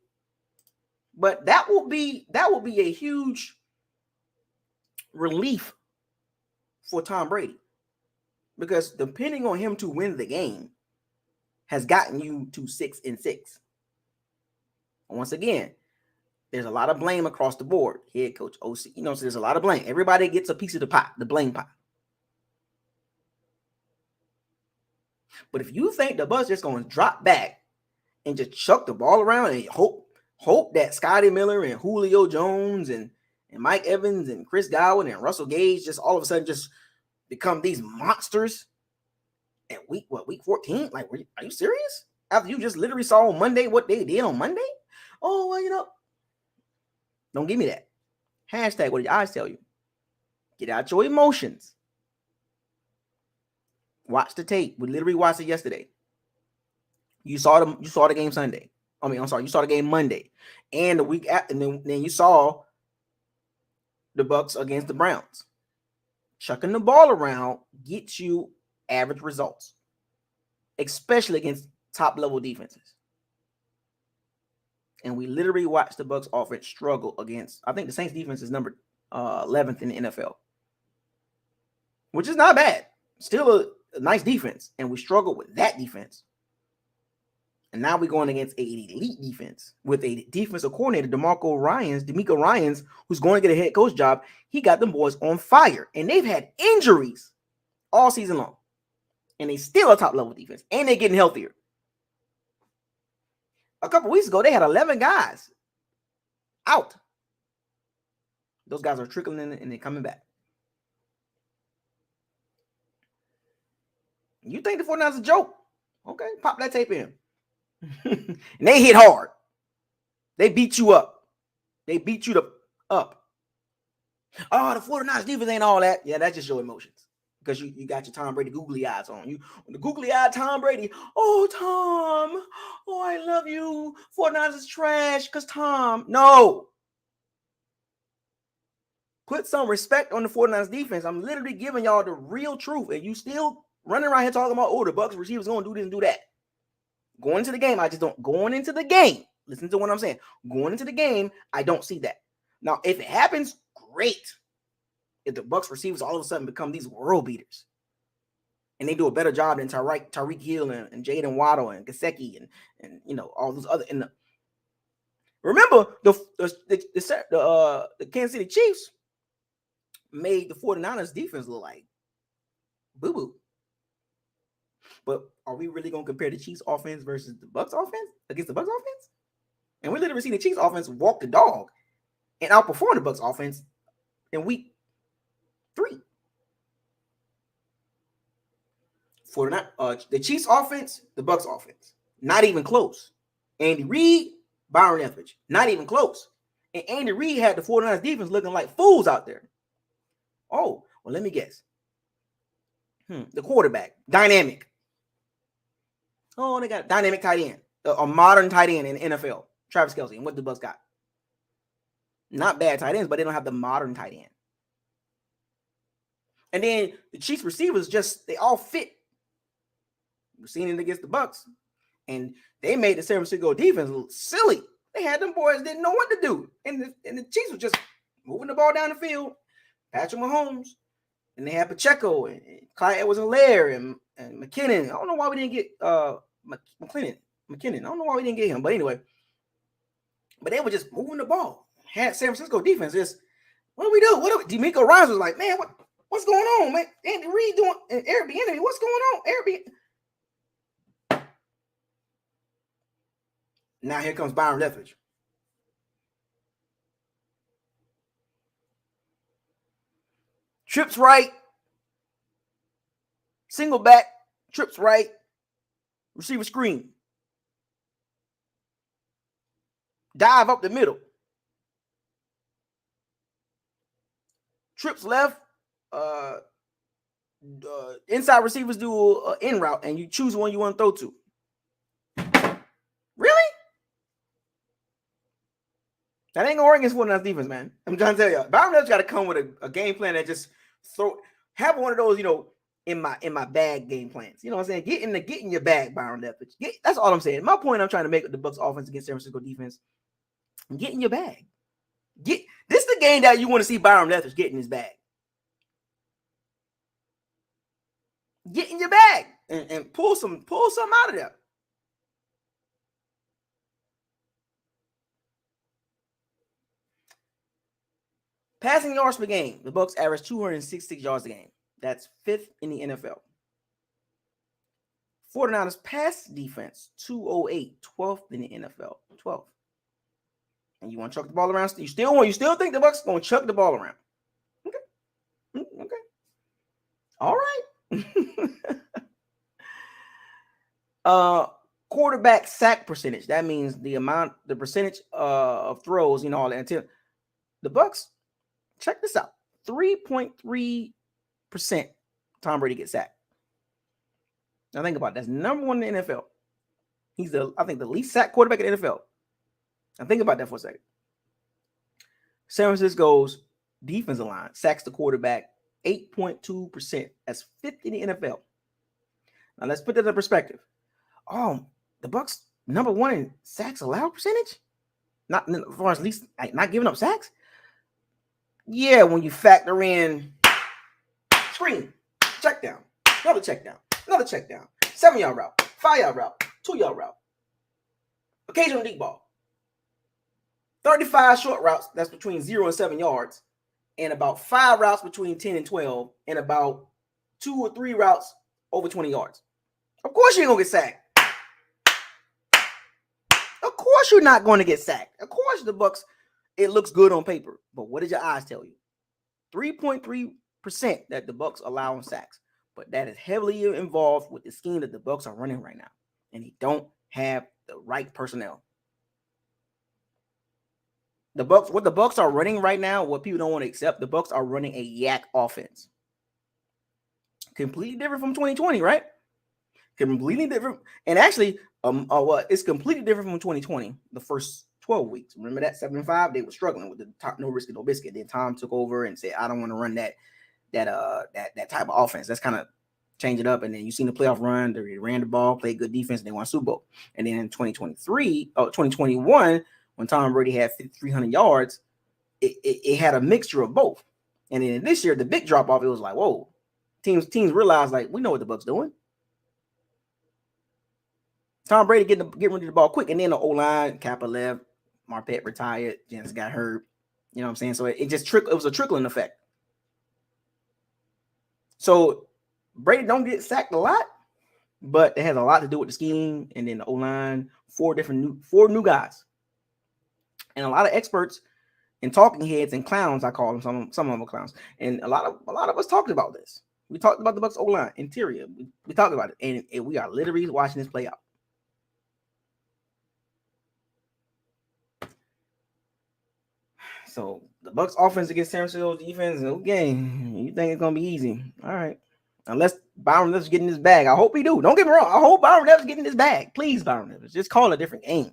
But that will be a huge relief for Tom Brady, because depending on him to win the game has gotten you to 6-6. And once again, there's a lot of blame across the board. Head coach, OC, so there's a lot of blame. Everybody gets a piece of the pie, the blame pie. But if you think the Bucs just going to drop back and just chuck the ball around and hope that Scotty Miller and Julio Jones and Mike Evans and Chris Godwin and Russell Gage just all of a sudden just become these monsters at week 14? Like, are you serious? After you just literally saw on Monday what they did on Monday? Oh, well, don't give me that. Hashtag what did your eyes tell you? Get out your emotions. Watch the tape. We literally watched it yesterday. You saw the game Sunday. You saw the game Monday. And the week after, and then you saw the Bucs against the Browns. Chucking the ball around gets you average results, especially against top-level defenses. And we literally watched the Bucs offense struggle against, I think the Saints defense is number 11th in the NFL, which is not bad. Still a nice defense, and we struggled with that defense. And now we're going against an elite defense with a defensive coordinator, DeMeco Ryans, who's going to get a head coach job. He got them boys on fire, and they've had injuries all season long, and they still a top-level defense, and they're getting healthier. A couple weeks ago, they had 11 guys out. Those guys are trickling in and they're coming back. You think the 49ers a joke? Okay, pop that tape in. And they hit hard. They beat you up. They beat you up. Oh, the 49ers defense ain't all that. Yeah, that's just your emotions. Because you got your Tom Brady googly eyes on. You the googly eyed Tom Brady. Oh, Tom. Oh, I love you. 49ers is trash because Tom. No. Put some respect on the 49ers defense. I'm literally giving y'all the real truth. And you still running around here talking about, oh, the Bucs receivers going to do this and do that. Going into the game, I just don't. Going into the game, listen to what I'm saying. Going into the game, I don't see that. Now, if it happens, great. If the Bucs receivers all of a sudden become these world beaters, and they do a better job than Tyreek Hill and Jaden Waddle and Gesicki and all those other. Remember the Kansas City Chiefs made the 49ers defense look like boo-boo. But are we really going to compare the Chiefs offense versus the Bucs offense against the Bucs offense? And we literally seen the Chiefs offense walk the dog and outperform the Bucs offense in week 3. For the Chiefs offense, the Bucs offense, not even close. Andy Reid, Byron Leftwich, not even close. And Andy Reid had the 49ers defense looking like fools out there. Oh, well, let me guess. The quarterback, dynamic. Oh, they got a dynamic tight end, a modern tight end in the NFL, Travis Kelce. And what the Bucs got? Not bad tight ends, but they don't have the modern tight end. And then the Chiefs receivers they all fit. We've seen it against the Bucs, and they made the San Francisco defense look silly. They had them boys didn't know what to do, and the Chiefs were just moving the ball down the field. Patrick Mahomes, and they had Pacheco and Clyde Edwards-Helaire and McKinnon. I don't know why we didn't get McKinnon. I don't know why we didn't get him, but anyway. But they were just moving the ball. Had San Francisco defense just, what do we do? DeMeco Ryans was like, man, what's going on, man? Andy Reid doing an Airbnb. What's going on? Airbnb. Now here comes Byron Leftwich. Trips right. Single back. Trips right. Receiver screen. Dive up the middle. Trips left. Inside receivers do an in route, and you choose one you want to throw to. Really? That ain't gonna work against 49ers defense, man. I'm trying to tell you. Byron Leftwich got to come with a game plan that just have one of those, in my bag game plans. You know what I'm saying? Get in your bag, Byron Leftwich. That's all I'm saying. My point I'm trying to make with the Bucs offense against San Francisco defense. Get in your bag. This is the game that you want to see Byron Leftwich get in his bag. Get in your bag and pull some out of there. Passing yards per game. The Bucs average 266 yards a game. That's 5th in the NFL. 49ers pass defense, 208, 12th in the NFL. 12th. And you want to chuck the ball around? You still think the Bucs going to chuck the ball around? Okay. All right. Quarterback sack percentage. That means the percentage of throws, all that. Until the Bucs, check this out: 3.3% Tom Brady gets sacked. Now think about it. That's number one in the NFL. He's I think the least sacked quarterback in the NFL. Now think about that for a second. San Francisco's defensive line sacks the quarterback 8.2%. That's 50 in the NFL. Now let's put that in perspective. The Bucs number one in sacks allowed percentage. Not as far as least, not giving up sacks. Yeah, when you factor in screen, check down, another check down, 7-yard route, 5-yard route, 2-yard route, occasional deep ball, 35 short routes, that's between 0 and 7 yards, and about 5 routes between 10 and 12, and about 2 or 3 routes over 20 yards. Of course you ain't gonna get sacked. Of course you're not going to get sacked. Of course the Bucs, it looks good on paper. But what did your eyes tell you? 3.3% that the Bucs allow on sacks. But that is heavily involved with the scheme that the Bucs are running right now. And they don't have the right personnel. What the Bucs are running right now, what people don't want to accept, the Bucs are running a yak offense. Completely different from 2020, right? Completely different. And actually, it's completely different from 2020, the first 12 weeks. Remember that 7-5? They were struggling with the top, no risk, no biscuit. Then Tom took over and said, I don't want to run that type of offense. Let's kind of change it up. And then you seen the playoff run. They ran the ball, played good defense, and they won Super Bowl. And then in 2021, when Tom Brady had 5,300 yards, it had a mixture of both. And then this year, the big drop off, it was like, whoa. Teams realized, like, we know what the Bucs doing. Tom Brady getting rid of the ball quick, and then the O-line, Kappa left, Marpet retired, Jens got hurt. You know what I'm saying? So it was a trickling effect. So Brady don't get sacked a lot, but it has a lot to do with the scheme, and then the O-line, 4 new guys. And a lot of experts and talking heads and clowns, I call them, some of them are clowns. And a lot of us talked about this. We talked about the Bucs O-line, interior. We talked about it, and we are literally watching this play out. So the Bucs offense against San Francisco defense, okay, you think it's gonna be easy? All right, unless Byron Leftwich getting his bag. I hope he do. Don't get me wrong. I hope Byron Leftwich getting his bag. Please, Byron Leftwich, just call a different game.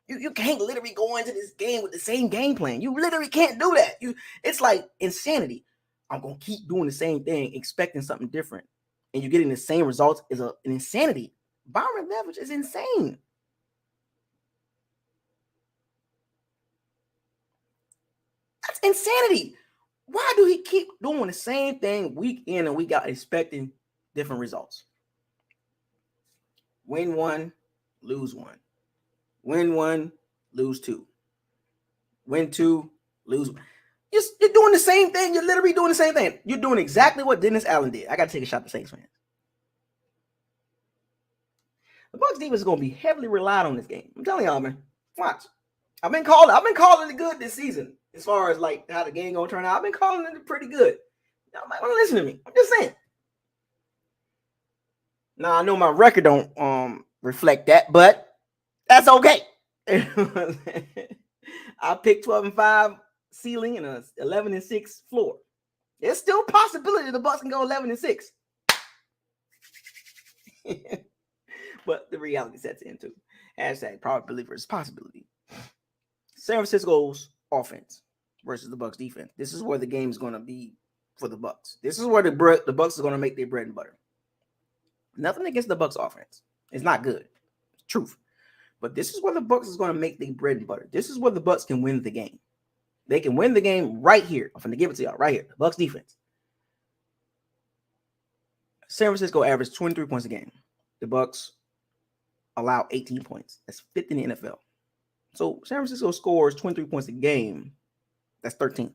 You can't literally go into this game with the same game plan. You literally can't do that. It's like insanity. I'm gonna keep doing the same thing, expecting something different, and you're getting the same results. Is an insanity. Byron Leftwich is insane. That's insanity. Why do he keep doing the same thing week in and week out, expecting different results? Win 1, lose 1. Win 1, lose 2. Win 2, lose 1. You're doing the same thing. You're literally doing the same thing. You're doing exactly what Dennis Allen did. I got to take a shot to Saints fans. The Bucs defense is going to be heavily relied on this game. I'm telling y'all, man. Watch. I've been calling it good this season. As far as like how the game gonna turn out, I've been calling it pretty good. Y'all might want to listen to me. I'm just saying. Now I know my record don't reflect that, but that's okay. I picked 12-5 ceiling and a 11-6 floor. There's still a possibility the Bucs can go 11-6. But the reality sets in too. Hashtag probability versus possibility. San Francisco's offense versus the Bucs defense. This is where the game is going to be for the Bucs. This is where the Bucs are going to make their bread and butter. Nothing against the Bucs offense. It's not good. Truth. But this is where the Bucs is going to make their bread and butter. This is where the Bucs can win the game. They can win the game right here. I'm going to give it to y'all right here. The Bucs defense. San Francisco averaged 23 points a game. The Bucs allow 18 points. That's 5th in the NFL. So San Francisco scores 23 points a game. That's 13.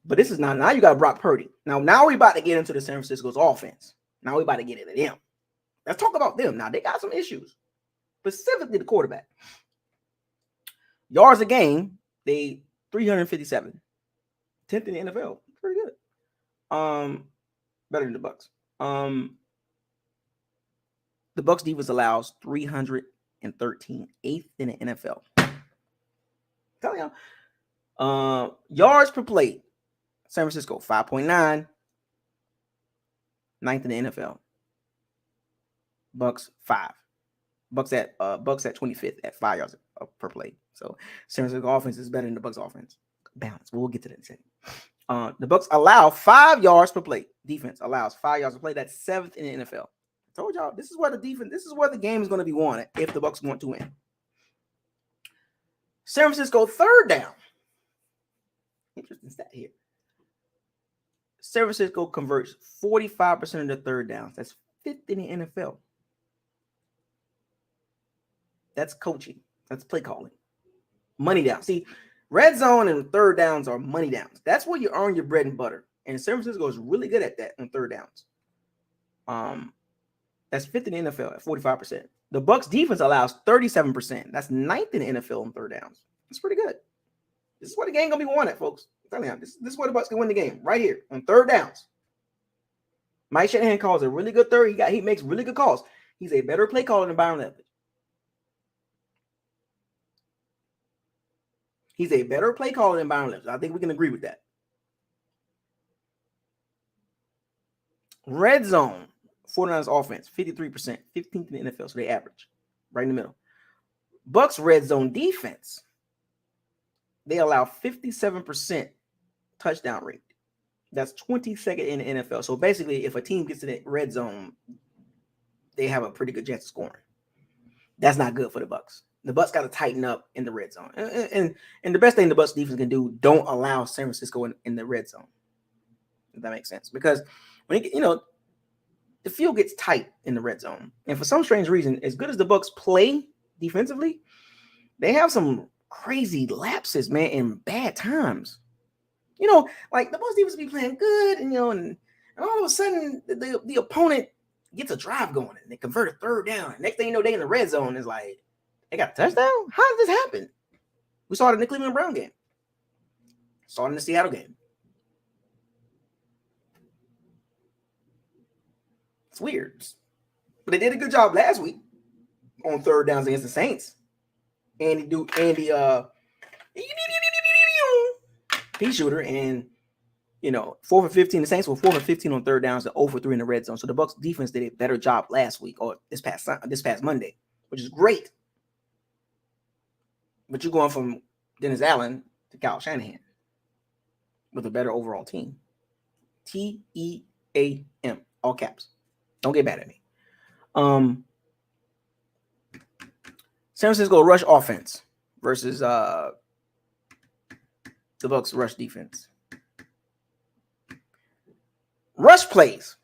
But this is now you got Brock Purdy. Now we about to get into the San Francisco's offense. Now we about to get into them. Let's talk about them. Now they got some issues. Specifically the quarterback. Yards a game, they 357. 10th in the NFL. Pretty good. Better than the Bucs. The Bucs defense allows 313, 8th in the NFL. Tell y'all. Yards per play. San Francisco 5.9. 9th in the NFL. Bucs 5. Bucs at 25th at 5 yards per play. So San Francisco offense is better than the Bucs offense. Balance. We'll get to that in a second. The Bucs allow 5 yards per play. Defense allows 5 yards per play. That's 7th in the NFL. I told y'all this is where the game is going to be won if the Bucs want to win. San Francisco third down. Interesting stat here. San Francisco converts 45% of the third downs. That's 5th in the NFL. That's coaching. That's play calling. Money down. See, red zone and third downs are money downs. That's where you earn your bread and butter. And San Francisco is really good at that on third downs. That's 5th in the NFL at 45%. The Bucs defense allows 37%. That's 9th in the NFL on third downs. That's pretty good. This is where the game gonna be won at, folks. I'm telling you, this is where the Bucs can win the game right here on third downs. Mike Shannan calls a really good third. He makes really good calls. He's a better play caller than Byron Leftwich. He's a better play caller than Byron Leftwich. I think we can agree with that. Red zone, 49ers offense, 53%, 15th in the NFL, so they average right in the middle. Bucs red zone defense, they allow 57% touchdown rate. That's 22nd in the NFL. So basically, if a team gets to the red zone, they have a pretty good chance of scoring. That's not good for the Bucs. The Bucs got to tighten up in the red zone. And the best thing the Bucs defense can do, don't allow San Francisco in the red zone. If that makes sense. Because when the field gets tight in the red zone. And for some strange reason, as good as the Bucs play defensively, they have some crazy lapses, man, and bad times. Like the Bucs defense be playing good, and and all of a sudden the opponent gets a drive going and they convert a third down. Next thing you know, they in the red zone. It's like, they got a touchdown? How did this happen? We saw it in the Cleveland Brown game. Saw it in the Seattle game. It's weird. But they did a good job last week on third downs against the Saints. Andy pea shooter, and 4 for 15. The Saints were 4 for 15 on third downs and 0 for 3 in the red zone. So the Bucs defense did a better job last week or this past Monday, which is great. But you're going from Dennis Allen to Kyle Shanahan with a better overall team. TEAM, all caps. Don't get mad at me. San Francisco rush offense versus the Bucs rush defense. Rush plays.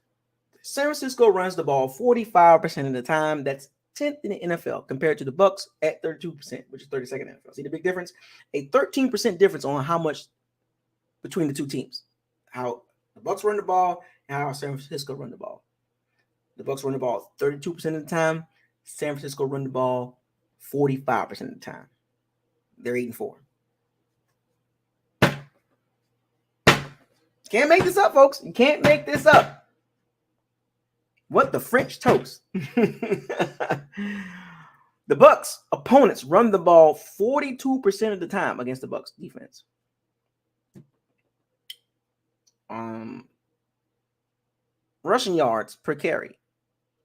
San Francisco runs the ball 45% of the time. That's 10th in the NFL compared to the Bucs at 32%, which is 32nd in the NFL. See the big difference? A 13% difference on how much between the two teams. How the Bucs run the ball and how San Francisco run the ball. The Bucs run the ball 32% of the time. San Francisco run the ball 45% of the time. They're 8-4. Can't make this up, folks. You can't make this up. What the French toast. The Bucs opponents run the ball 42% of the time against the Bucs defense. Rushing yards per carry.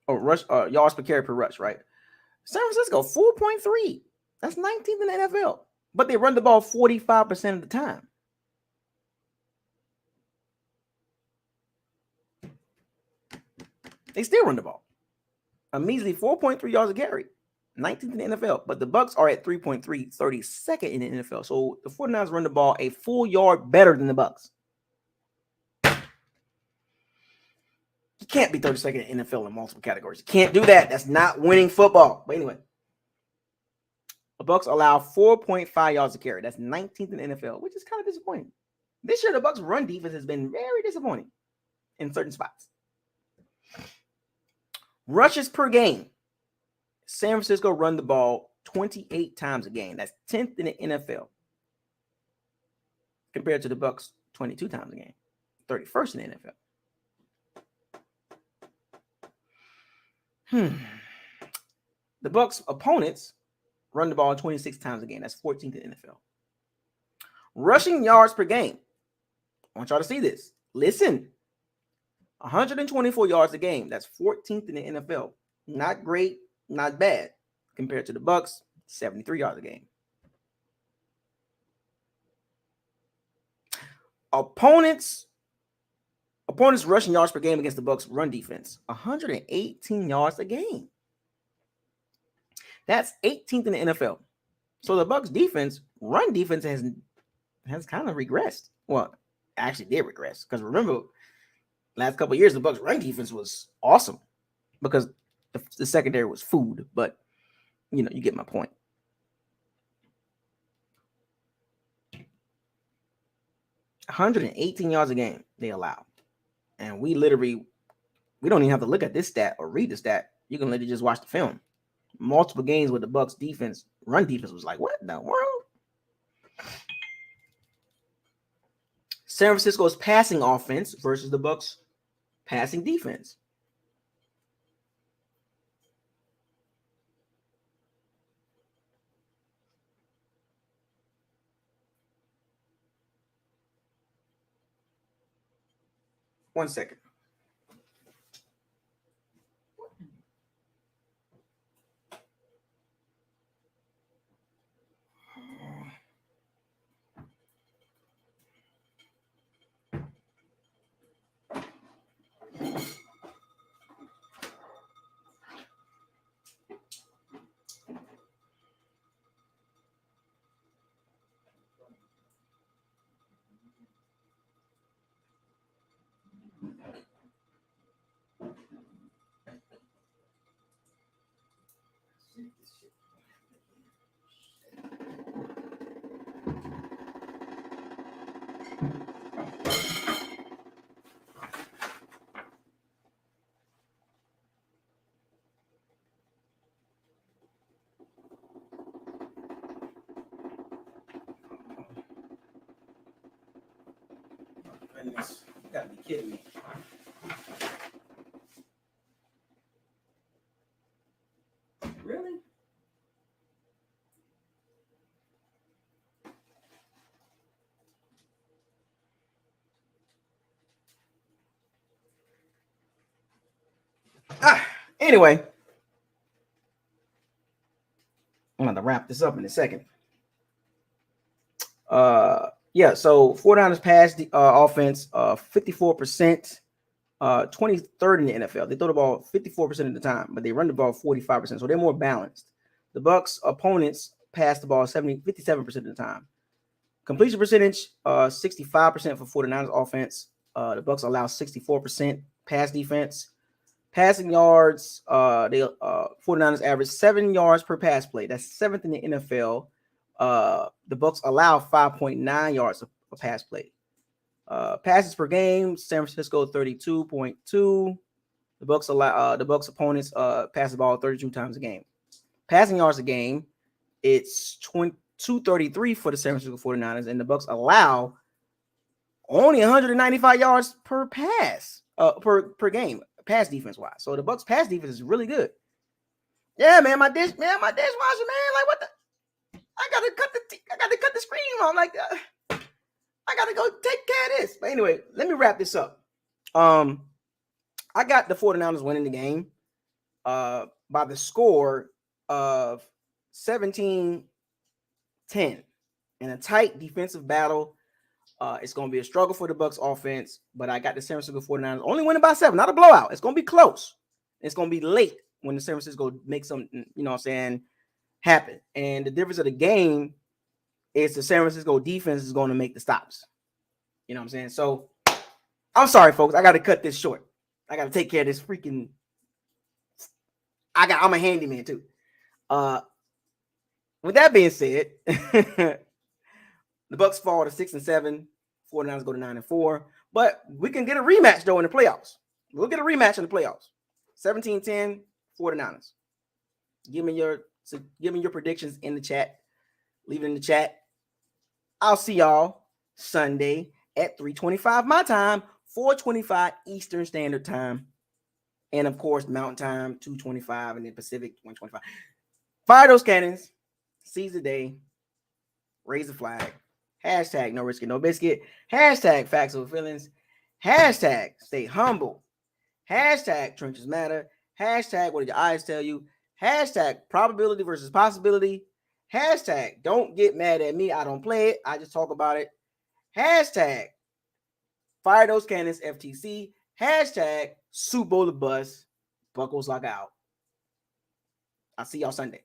Yards per carry per rush, right? San Francisco, 4.3. That's 19th in the NFL. but they run the ball 45% of the time. They still run the ball. A measly 4.3 yards a carry, 19th in the NFL. But the Bucs are at 3.3, 32nd in the NFL. So the 49ers run the ball a full yard better than the Bucs. You can't be 32nd in the NFL in multiple categories. You can't do that. That's not winning football. But anyway, the Bucs allow 4.5 yards a carry. That's 19th in the NFL, which is kind of disappointing. This year, the Bucs' run defense has been very disappointing in certain spots. Rushes per game. San Francisco run the ball 28 times a game. That's 10th in the NFL. Compared to the Bucs 22 times a game. 31st in the NFL. The Bucs opponents run the ball 26 times a game. That's 14th in the NFL. Rushing yards per game. I want y'all to see this. Listen. 124 yards a game. That's 14th in the NFL. Not great, not bad. Compared to the Bucs, 73 yards a game. Opponents rushing yards per game against the Bucs run defense, 118 yards a game. That's 18th in the NFL. So the Bucs defense, run defense has kind of regressed. Well, actually did regress because remember, last couple of years the Bucs run defense was awesome because the secondary was food. But you know, you get my point. $118 yards a game they allow. And we don't even have to look at this stat or read the stat. You can literally just watch the film. Multiple games with the Bucs defense, run defense was like, what in the world? San Francisco's passing offense versus the Bucs passing defense. One second. Goodness, you gotta be kidding me. Really? Anyway, I'm going to wrap this up in a second. Yeah, so 49ers pass the offense 54%, 23rd in the NFL. They throw the ball 54% of the time, but they run the ball 45%, so they're more balanced. The Bucs opponents pass the ball 57% of the time. Completion percentage 65% for 49ers offense. The Bucs allow 64% pass defense. Passing yards, 49ers average 7 yards per pass play. That's 7th in the NFL. The Bucs allow 5.9 yards of pass play. Passes per game, San Francisco 32.2. The Bucs opponents pass the ball 32 times a game. Passing yards a game, it's 233 for the San Francisco 49ers, and the Bucs allow only 195 yards per pass per game, pass defense wise. So the Bucs pass defense is really good. Yeah, man, my dishwasher, man. Like, what the? I gotta cut the screen on. Like, I gotta go take care of this. But anyway, let me wrap this up. I got the 49ers winning the game by the score of 17-10. in a tight defensive battle. It's going to be a struggle for the Bucs offense, but I got the San Francisco 49ers only winning by 7, not a blowout. It's going to be close. It's going to be late when the San Francisco make some, happen. And the difference of the game is the San Francisco defense is going to make the stops. You know what I'm saying? So I'm sorry, folks. I got to cut this short. I got to take care of this freaking. I'm a handyman too. With that being said, the Bucs fall to 6-7. 49ers go to 9-4. But we can get a rematch though in the playoffs. We'll get a rematch in the playoffs. 17-10, 49ers. Give me your predictions in the chat. Leave it in the chat. I'll see y'all Sunday at 3:25 my time, 4:25 Eastern Standard Time. And of course, Mountain Time, 2:25, and then Pacific, 1:25. Fire those cannons. Seize the day. Raise the flag. Hashtag no risk it, no biscuit. Hashtag facts over feelings. Hashtag stay humble. Hashtag trenches matter. Hashtag what did your eyes tell you? Hashtag probability versus possibility. Hashtag don't get mad at me. I don't play it. I just talk about it. Hashtag fire those cannons FTC. Hashtag Super Bowl the bus. Buckles lock out. I'll see y'all Sunday.